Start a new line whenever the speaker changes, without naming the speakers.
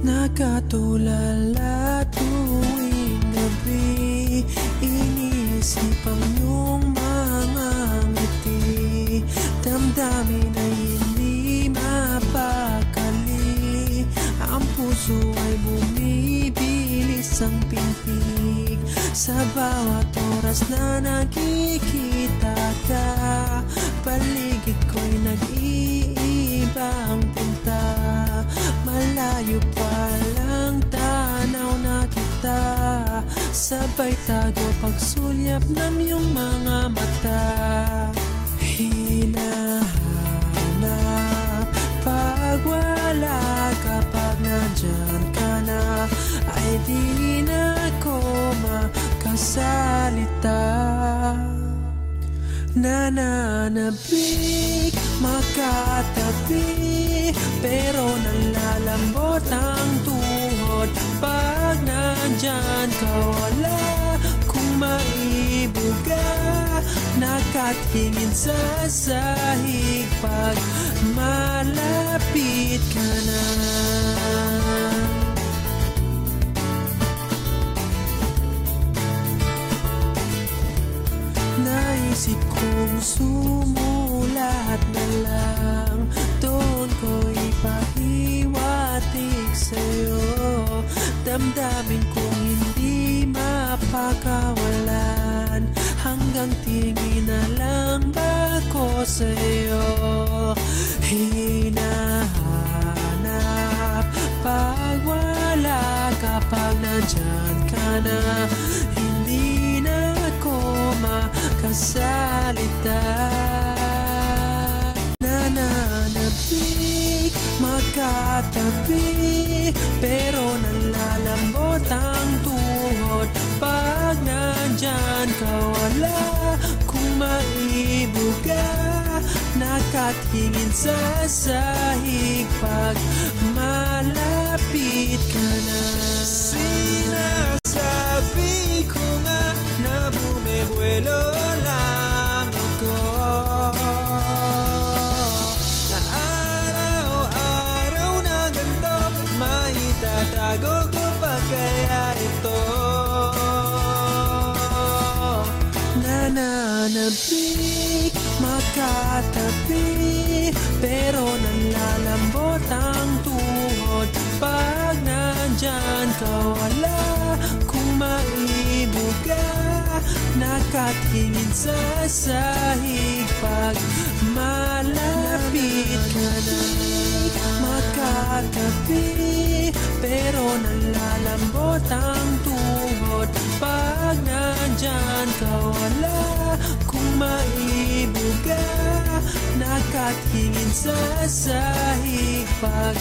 Nakatulala tuwing gabi, iniisip ang iyong mga ngiti. Damdamin ay hindi mapakali, ang puso ay bumibilis ang pintig. Sa bawat oras na nakikita ka, paligid ko'y nag-iibang pinta. Malayo pa lang tanaw na kita, sabay tago pagsulyap ng iyong mga mata. Hinahanap pag wala ka, pag nandyan ka na, ay di na ako makasalita. Nananabik makatabi, pero nalalambot ang tuhod pag nandyan ka. Wala kung maibuga, nakatingin sa sahig pag malapit ka na. Naisip kong sumulat na lang, doon ko ipahiwatig sa'yo. Damdamin kong hindi mapakawalan, hanggang tingin na lang ako sa'yo. Hinahanap pag wala ka, pag nandyan ka na, hindi na ako makasalita. Nananabik makatabi, pero nalalambot ang tuhod pag nandyan ka. Wala kung maibuga, nakatingin sa sahig pag malapit ka na. Sinasabi ko nga na bumibuelo lang ako, na araw-araw na ganito, maitatago ko pa kaya ito. Nananabik makatabi, pero nalalambot ang tuhod pag nandyan ka. Wala kung maibuga, nakatingin sa sahig pag malapit ka na. Makatabi, pero nalalambot ang tuhod pag nandyan ka. Wala kung maibuga, nakatingin sa sahig pag